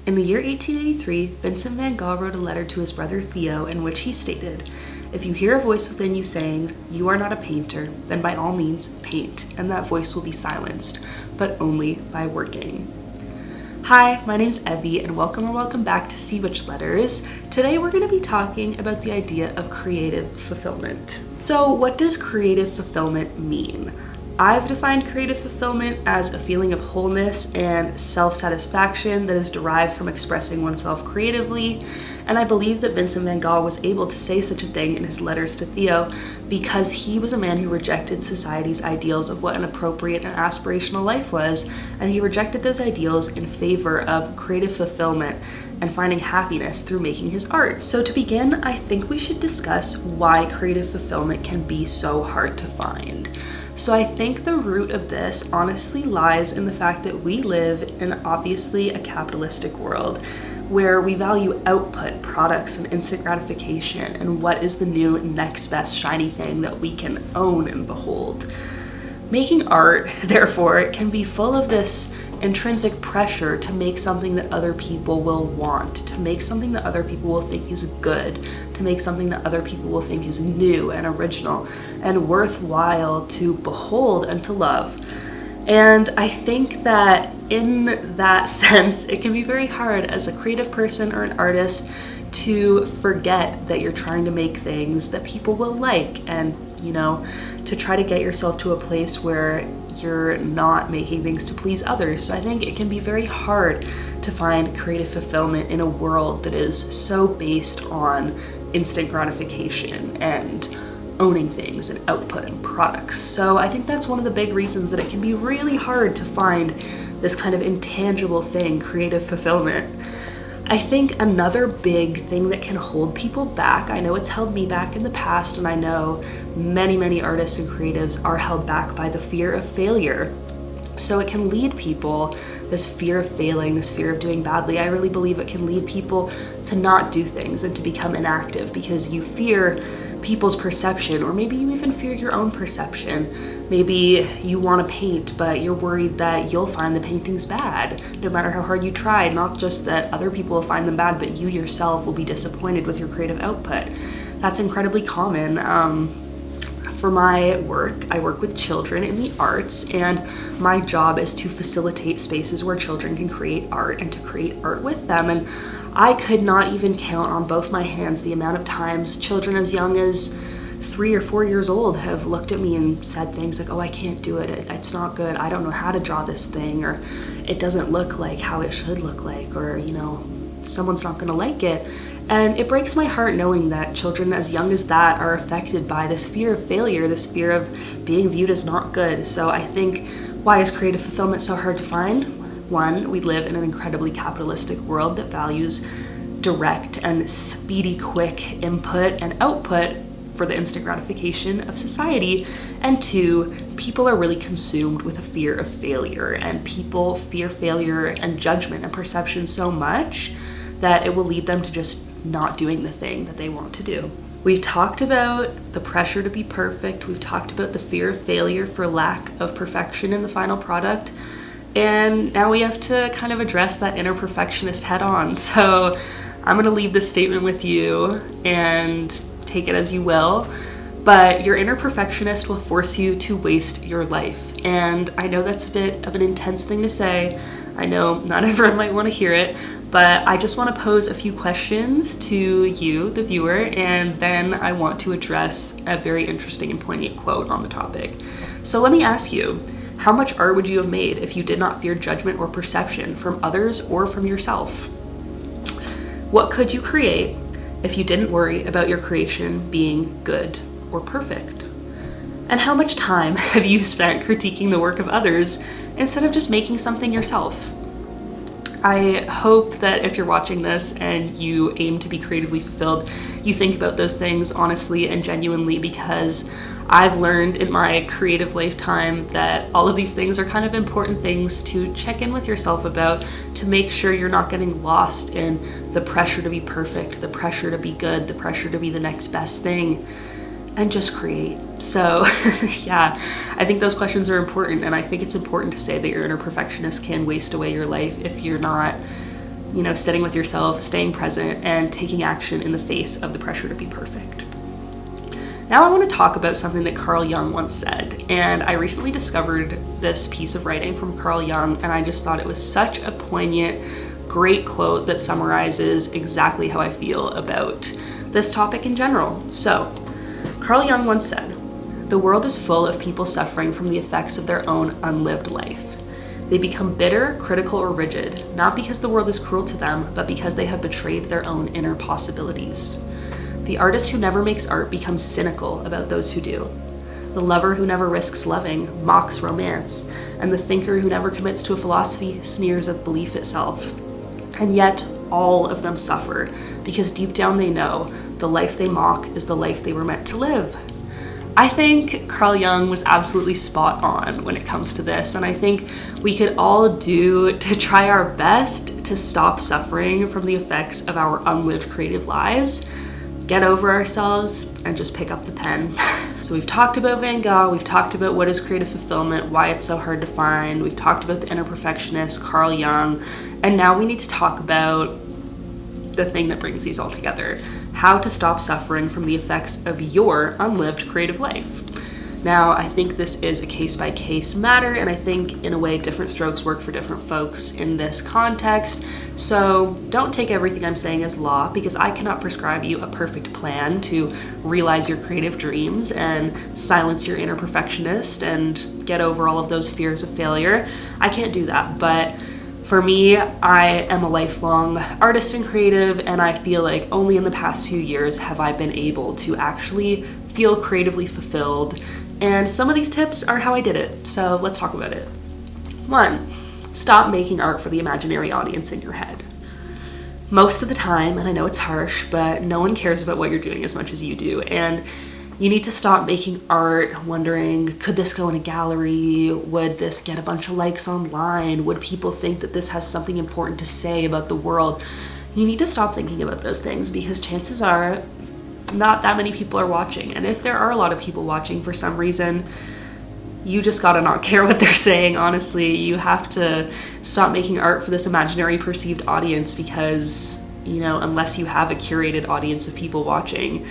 In the year 1883, Vincent van Gogh wrote a letter to his brother Theo in which he stated, "If you hear a voice within you saying, 'You are not a painter,' then by all means paint, and that voice will be silenced, but only by working." Hi, my name's Evie, and welcome back to Sea Witch Letters. Today we're going to be talking about the idea of creative fulfillment. So what does creative fulfillment mean? I've defined creative fulfillment as a feeling of wholeness and self-satisfaction that is derived from expressing oneself creatively, and I believe that Vincent van Gogh was able to say such a thing in his letters to Theo because he was a man who rejected society's ideals of what an appropriate and aspirational life was, and he rejected those ideals in favor of creative fulfillment and finding happiness through making his art. So to begin, I think we should discuss why creative fulfillment can be so hard to find. So I think the root of this honestly lies in the fact that we live in obviously a capitalistic world where we value output, products, and instant gratification, and what is the new next best shiny thing that we can own and behold. Making art, therefore, can be full of this intrinsic pressure to make something that other people will want, to make something that other people will think is good, to make something that other people will think is new and original and worthwhile to behold and to love. And I think that in that sense, it can be very hard as a creative person or an artist to forget that you're trying to make things that people will like, and to try to get yourself to a place where you're not making things to please others. So I think it can be very hard to find creative fulfillment in a world that is so based on instant gratification and owning things and output and products. So I think that's one of the big reasons that it can be really hard to find this kind of intangible thing, creative fulfillment. I think another big thing that can hold people back, I know it's held me back in the past, and I know many artists and creatives are held back by the fear of failure. So it can lead people, this fear of failing, this fear of doing badly, I really believe it can lead people to not do things and to become inactive because you fear people's perception, or maybe you even fear your own perception. Maybe you want to paint, but you're worried that you'll find the paintings bad, no matter how hard you try. Not just that other people will find them bad, but you yourself will be disappointed with your creative output. That's incredibly common. For my work, I work with children in the arts, and my job is to facilitate spaces where children can create art and to create art with them. And I could not even count on both my hands the amount of times children as young as 3 or 4 years old have looked at me and said things like, "Oh, I can't do it. It's not good. I don't know how to draw this thing," or "It doesn't look like how it should look like," or, "Someone's not going to like it." And it breaks my heart knowing that children as young as that are affected by this fear of failure, this fear of being viewed as not good. So I think, why is creative fulfillment so hard to find? One, we live in an incredibly capitalistic world that values direct and speedy, quick input and output for the instant gratification of society. And two, people are really consumed with a fear of failure, and people fear failure and judgment and perception so much that it will lead them to just not doing the thing that they want to do. We've talked about the pressure to be perfect. We've talked about the fear of failure for lack of perfection in the final product. And now we have to kind of address that inner perfectionist head on. So I'm going to leave this statement with you and take it as you will. But your inner perfectionist will force you to waste your life. And I know that's a bit of an intense thing to say. I know not everyone might want to hear it, but I just want to pose a few questions to you, the viewer, and then I want to address a very interesting and poignant quote on the topic. So let me ask you, how much art would you have made if you did not fear judgment or perception from others or from yourself? What could you create if you didn't worry about your creation being good or perfect? And how much time have you spent critiquing the work of others instead of just making something yourself? I hope that if you're watching this and you aim to be creatively fulfilled, you think about those things honestly and genuinely, because I've learned in my creative lifetime that all of these things are kind of important things to check in with yourself about, to make sure you're not getting lost in the pressure to be perfect, the pressure to be good, the pressure to be the next best thing, and just create. So yeah, I think those questions are important, and I think it's important to say that your inner perfectionist can waste away your life if you're not sitting with yourself, staying present, and taking action in the face of the pressure to be perfect. Now I want to talk about something that Carl Jung once said, and I recently discovered this piece of writing from Carl Jung, and I just thought it was such a poignant, great quote that summarizes exactly how I feel about this topic in general. So, Carl Jung once said, "The world is full of people suffering from the effects of their own unlived life. They become bitter, critical, or rigid, not because the world is cruel to them, but because they have betrayed their own inner possibilities. The artist who never makes art becomes cynical about those who do. The lover who never risks loving mocks romance, and the thinker who never commits to a philosophy sneers at belief itself. And yet, all of them suffer, because deep down they know the life they mock is the life they were meant to live." I think Carl Jung was absolutely spot on when it comes to this, and I think we could all do to try our best to stop suffering from the effects of our unlived creative lives, get over ourselves, and just pick up the pen. So we've talked about Van Gogh, we've talked about what is creative fulfillment, why it's so hard to find, we've talked about the inner perfectionist, Carl Jung, and now we need to talk about the thing that brings these all together: how to stop suffering from the effects of your unlived creative life. Now, I think this is a case-by-case matter, and I think, in a way, different strokes work for different folks in this context. So don't take everything I'm saying as law, because I cannot prescribe you a perfect plan to realize your creative dreams and silence your inner perfectionist and get over all of those fears of failure. I can't do that, but for me, I am a lifelong artist and creative, and I feel like only in the past few years have I been able to actually feel creatively fulfilled. And some of these tips are how I did it, so let's talk about it. 1, stop making art for the imaginary audience in your head. Most of the time, and I know it's harsh, but no one cares about what you're doing as much as you do, and you need to stop making art wondering, could this go in a gallery? Would this get a bunch of likes online? Would people think that this has something important to say about the world? You need to stop thinking about those things, because chances are not that many people are watching. And if there are a lot of people watching for some reason, you just gotta not care what they're saying, honestly. You have to stop making art for this imaginary perceived audience, because, unless you have a curated audience of people watching,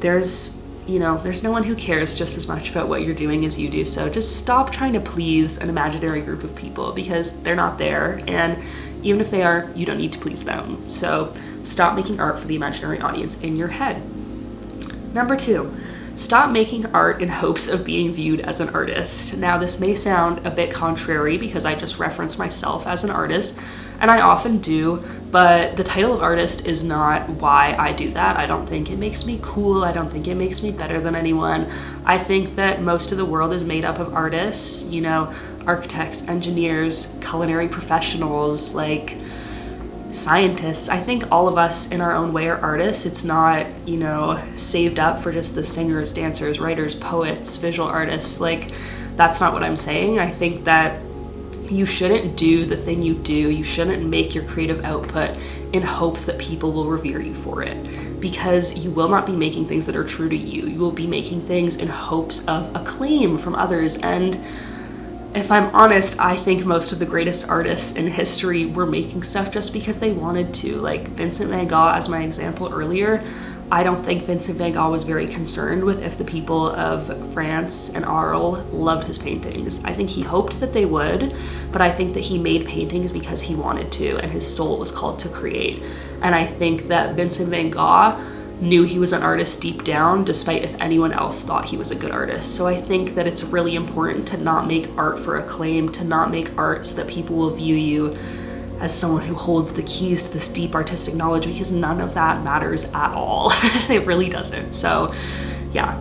there's no one who cares just as much about what you're doing as you do. So just stop trying to please an imaginary group of people, because they're not there. And even if they are, you don't need to please them. So stop making art for the imaginary audience in your head. Number 2, stop making art in hopes of being viewed as an artist. Now, this may sound a bit contrary, because I just reference myself as an artist, and I often do, but the title of artist is not why I do that. I don't think it makes me cool. I don't think it makes me better than anyone. I think that most of the world is made up of artists, architects, engineers, culinary professionals, scientists. I think all of us in our own way are artists. It's not, saved up for just the singers, dancers, writers, poets, visual artists. That's not what I'm saying. I think that you shouldn't do the thing you do. You shouldn't make your creative output in hopes that people will revere you for it, because you will not be making things that are true to you. You will be making things in hopes of acclaim from others. And if I'm honest, I think most of the greatest artists in history were making stuff just because they wanted to. Like Vincent van Gogh, as my example earlier, I don't think Vincent van Gogh was very concerned with if the people of France and Arles loved his paintings. I think he hoped that they would, but I think that he made paintings because he wanted to, and his soul was called to create. And I think that Vincent van Gogh knew he was an artist deep down, despite if anyone else thought he was a good artist. So I think that it's really important to not make art for acclaim, to not make art so that people will view you as someone who holds the keys to this deep artistic knowledge, because none of that matters at all. It really doesn't. So yeah,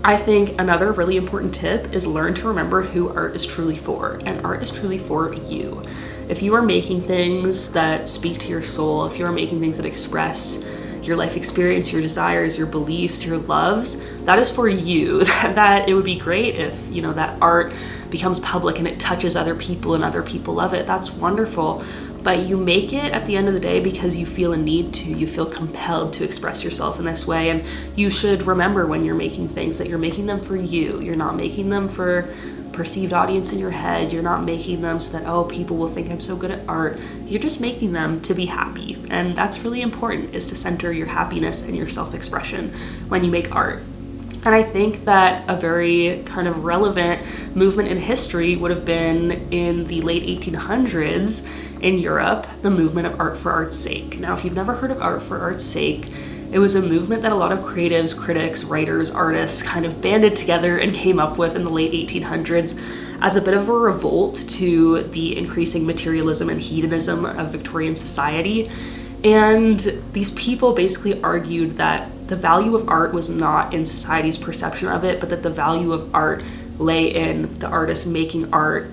I think another really important tip is learn to remember who art is truly for, and art is truly for you. If you are making things that speak to your soul, if you are making things that express your life experience, your desires, your beliefs, your loves, that is for you. That it would be great if, that art becomes public and it touches other people and other people love it. That's wonderful. But you make it at the end of the day because you feel a need to, you feel compelled to express yourself in this way. And you should remember when you're making things that you're making them for you. You're not making them for perceived audience in your head. You're not making them so that, oh, people will think I'm so good at art. You're just making them to be happy. And that's really important, is to center your happiness and your self-expression when you make art. And I think that a very kind of relevant movement in history would have been in the late 1800s in Europe, the movement of art for art's sake. Now, if you've never heard of art for art's sake, it was a movement that a lot of creatives, critics, writers, artists kind of banded together and came up with in the late 1800s as a bit of a revolt to the increasing materialism and hedonism of Victorian society. And these people basically argued that the value of art was not in society's perception of it, but that the value of art lay in the artist making art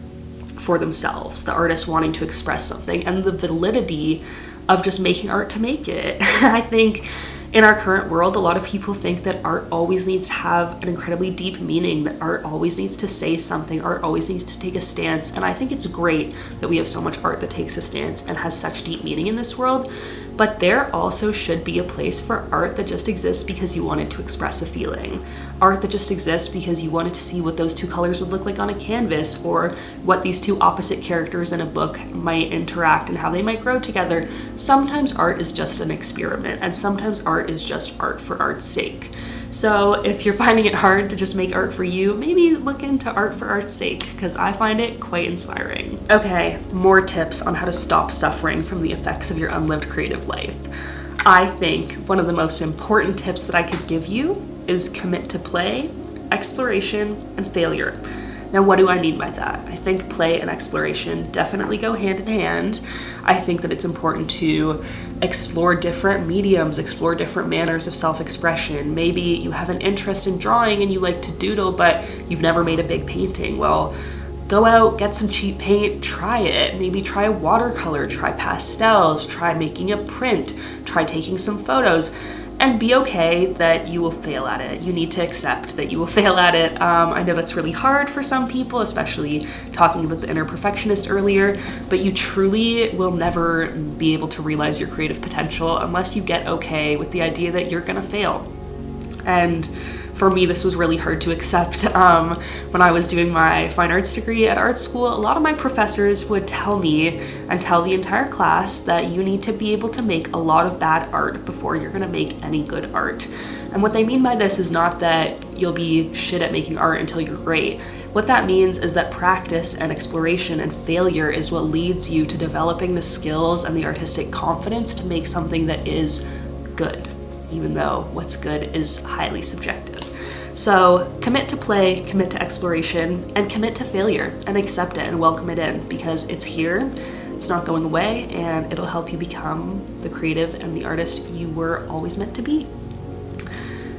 for themselves, the artist wanting to express something, and the validity of just making art to make it. I think in our current world, a lot of people think that art always needs to have an incredibly deep meaning, that art always needs to say something, art always needs to take a stance. And I think it's great that we have so much art that takes a stance and has such deep meaning in this world. But there also should be a place for art that just exists because you wanted to express a feeling. Art that just exists because you wanted to see what those two colors would look like on a canvas, or what these two opposite characters in a book might interact and how they might grow together. Sometimes art is just an experiment, and sometimes art is just art for art's sake. So if you're finding it hard to just make art for you, maybe look into art for art's sake, because I find it quite inspiring. Okay, more tips on how to stop suffering from the effects of your unlived creative life. I think one of the most important tips that I could give you is commit to play, exploration, and failure. Now, what do I mean by that? I think play and exploration definitely go hand in hand. I think that it's important to explore different mediums, explore different manners of self-expression. Maybe you have an interest in drawing and you like to doodle, but you've never made a big painting. Well, go out, get some cheap paint, try it. Maybe try a watercolor, try pastels, try making a print, try taking some photos. And be okay that you will fail at it. You need to accept that you will fail at it. I know that's really hard for some people, especially talking about the inner perfectionist earlier, but you truly will never be able to realize your creative potential unless you get okay with the idea that you're gonna fail. And for me, this was really hard to accept. When I was doing my fine arts degree at art school, a lot of my professors would tell me and tell the entire class that you need to be able to make a lot of bad art before you're gonna make any good art. And what they mean by this is not that you'll be shit at making art until you're great. What that means is that practice and exploration and failure is what leads you to developing the skills and the artistic confidence to make something that is good, even though what's good is highly subjective. So commit to play, commit to exploration, and commit to failure, and accept it and welcome it in, because it's here, it's not going away, and it'll help you become the creative and the artist you were always meant to be.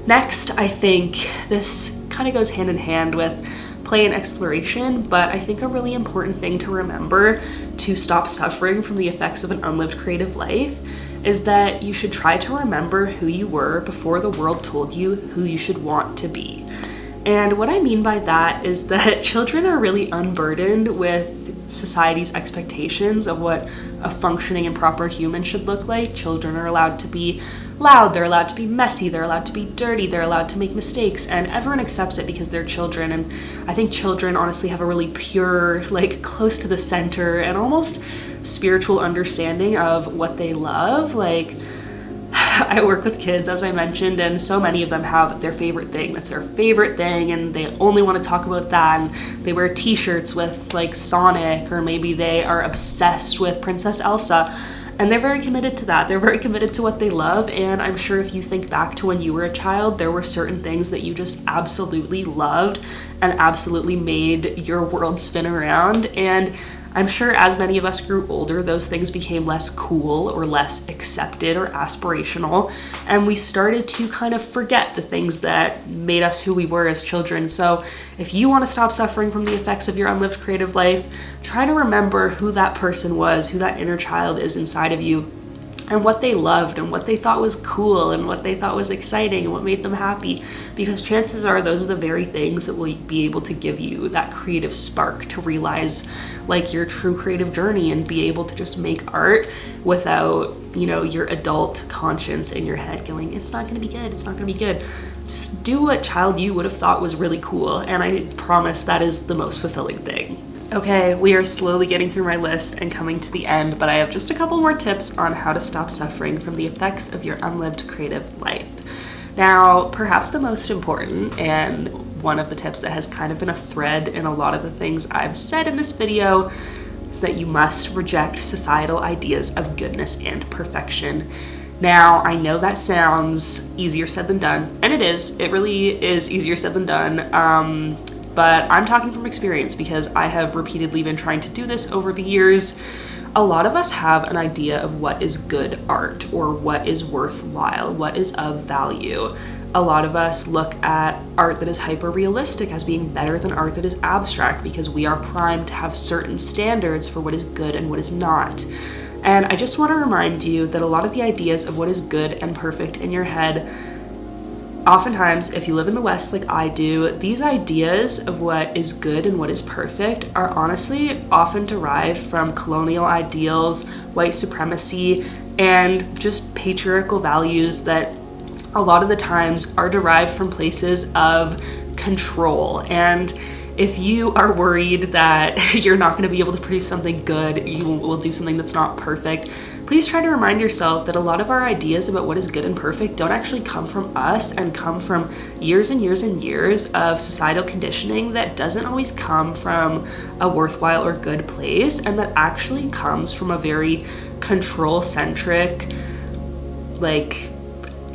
Next, I think this kind of goes hand in hand with play and exploration, but I think a really important thing to remember to stop suffering from the effects of an unlived creative life is that you should try to remember who you were before the world told you who you should want to be. And what I mean by that is that children are really unburdened with society's expectations of what a functioning and proper human should look like. Children are allowed to be loud, they're allowed to be messy, they're allowed to be dirty, they're allowed to make mistakes, and everyone accepts it because they're children. And I think children honestly have a really pure, like close to the center and almost spiritual understanding of what they love. Like, I work with kids, as I mentioned, and so many of them have their favorite thing. That's their favorite thing, and they only want to talk about that. And they wear t-shirts with like Sonic, or maybe they are obsessed with Princess Elsa. And they're very committed to that. They're very committed to what they love. And I'm sure if you think back to when you were a child, there were certain things that you just absolutely loved and absolutely made your world spin around. And I'm sure as many of us grew older, those things became less cool or less accepted or aspirational, and we started to kind of forget the things that made us who we were as children. So if you want to stop suffering from the effects of your unlived creative life, try to remember who that person was, who that inner child is inside of you, and what they loved and what they thought was cool and what they thought was exciting and what made them happy, because chances are those are the very things that will be able to give you that creative spark to realize like your true creative journey and be able to just make art without, you know, your adult conscience in your head going, it's not gonna be good, it's not gonna be good. Just do what child you would have thought was really cool, and I promise that is the most fulfilling thing. Okay, we are slowly getting through my list and coming to the end, but I have just a couple more tips on how to stop suffering from the effects of your unlived creative life. Now, perhaps the most important, and one of the tips that has kind of been a thread in a lot of the things I've said in this video, is that you must reject societal ideas of goodness and perfection. Now, I know that sounds easier said than done, and it is. It really is easier said than done, but I'm talking from experience because I have repeatedly been trying to do this over the years. A lot of us have an idea of what is good art or what is worthwhile, what is of value. A lot of us look at art that is hyper-realistic as being better than art that is abstract because we are primed to have certain standards for what is good and what is not. And I just want to remind you that a lot of the ideas of what is good and perfect in your head, oftentimes, if you live in the West like I do, these ideas of what is good and what is perfect are honestly often derived from colonial ideals, white supremacy, and just patriarchal values that a lot of the times are derived from places of control. And if you are worried that you're not going to be able to produce something good, you will do something that's not perfect, please try to remind yourself that a lot of our ideas about what is good and perfect don't actually come from us and come from years and years and years of societal conditioning that doesn't always come from a worthwhile or good place, and that actually comes from a very control-centric, like,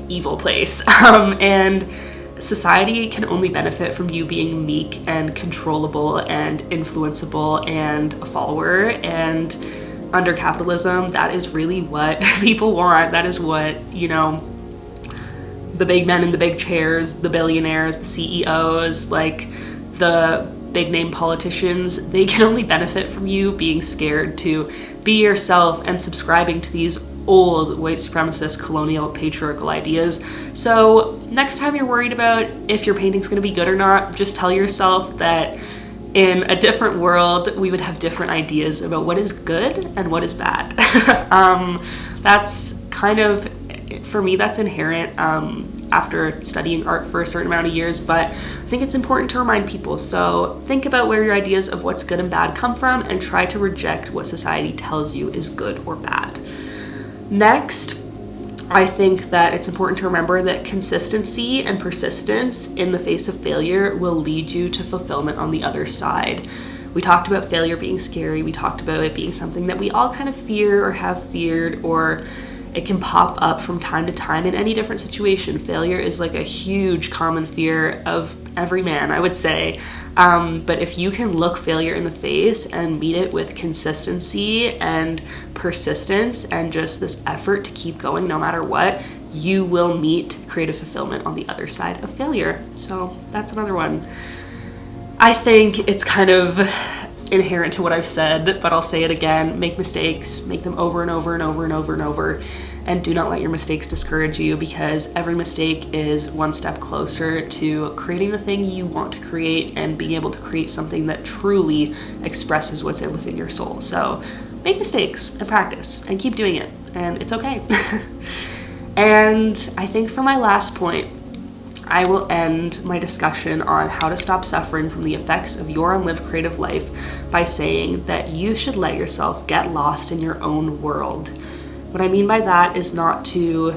evil place. And society can only benefit from you being meek and controllable and influenceable and a follower, and under capitalism, that is really what people want. That is what, you know, the big men in the big chairs, the billionaires, the CEOs, like the big name politicians, they can only benefit from you being scared to be yourself and subscribing to these old white supremacist colonial patriarchal ideas. So next time you're worried about if your painting's going to be good or not, just tell yourself that in a different world we would have different ideas about what is good and what is bad. That's kind of, for me, that's inherent after studying art for a certain amount of years, but I think it's important to remind people. So think about where your ideas of what's good and bad come from and try to reject what society tells you is good or bad. Next, I think that it's important to remember that consistency and persistence in the face of failure will lead you to fulfillment on the other side. We talked about failure being scary. We talked about it being something that we all kind of fear or have feared, or it can pop up from time to time in any different situation. Failure is like a huge common fear of every man, I would say. But if you can look failure in the face and meet it with consistency and persistence and just this effort to keep going no matter what, you will meet creative fulfillment on the other side of failure. So that's another one. I think it's kind of inherent to what I've said, but I'll say it again: make mistakes, make them over and over and over and over and over, and do not let your mistakes discourage you, because every mistake is one step closer to creating the thing you want to create and being able to create something that truly expresses what's within your soul. So make mistakes and practice and keep doing it, and it's okay. And I think for my last point, I will end my discussion on how to stop suffering from the effects of your unlived creative life by saying that you should let yourself get lost in your own world. What I mean by that is not to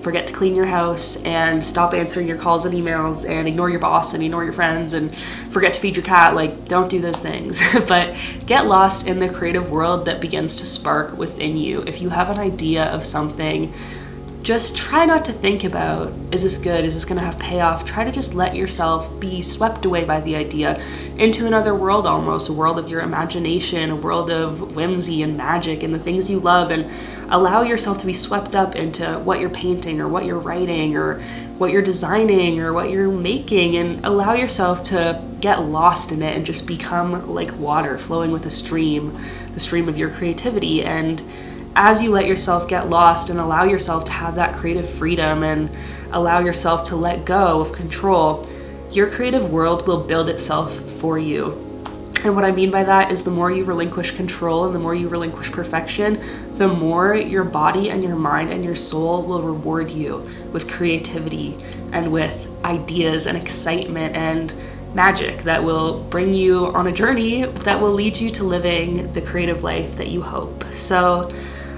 forget to clean your house and stop answering your calls and emails and ignore your boss and ignore your friends and forget to feed your cat. Don't do those things. But get lost in the creative world that begins to spark within you. If you have an idea of something, just try not to think about, is this good? Is this going to have payoff? Try to just let yourself be swept away by the idea into another world, almost a world of your imagination, a world of whimsy and magic and the things you love, and allow yourself to be swept up into what you're painting or what you're writing or what you're designing or what you're making, and allow yourself to get lost in it and just become like water flowing with the stream of your creativity. And as you let yourself get lost and allow yourself to have that creative freedom and allow yourself to let go of control, your creative world will build itself for you. And what I mean by that is the more you relinquish control and the more you relinquish perfection, the more your body and your mind and your soul will reward you with creativity and with ideas and excitement and magic that will bring you on a journey that will lead you to living the creative life that you hope. So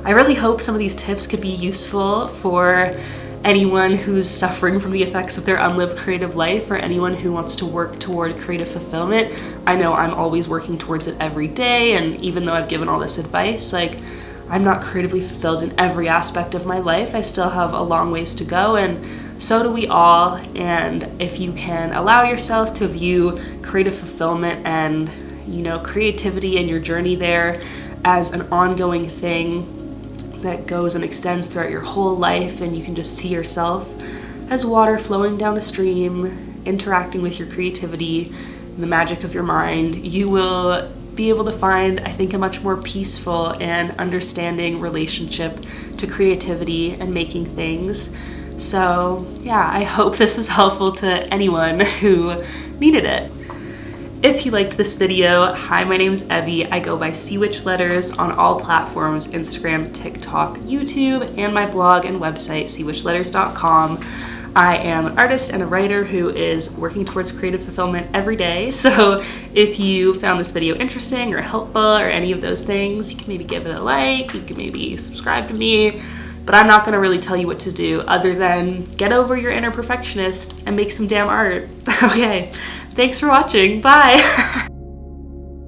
I really hope some of these tips could be useful for anyone who's suffering from the effects of their unlived creative life, or anyone who wants to work toward creative fulfillment. I know I'm always working towards it every day, and even though I've given all this advice, like, I'm not creatively fulfilled in every aspect of my life. I still have a long ways to go, and so do we all. And if you can allow yourself to view creative fulfillment and, creativity and your journey there as an ongoing thing that goes and extends throughout your whole life, and you can just see yourself as water flowing down a stream, interacting with your creativity and the magic of your mind, you will be able to find, I think, a much more peaceful and understanding relationship to creativity and making things. So yeah, I hope this was helpful to anyone who needed it. If you liked this video, hi, my name is Evie. I go by Seawitch Letters on all platforms, Instagram, TikTok, YouTube, and my blog and website, seawitchletters.com. I am an artist and a writer who is working towards creative fulfillment every day. So if you found this video interesting or helpful or any of those things, you can maybe give it a like, you can maybe subscribe to me, but I'm not gonna really tell you what to do other than get over your inner perfectionist and make some damn art. Okay. Thanks for watching. Bye.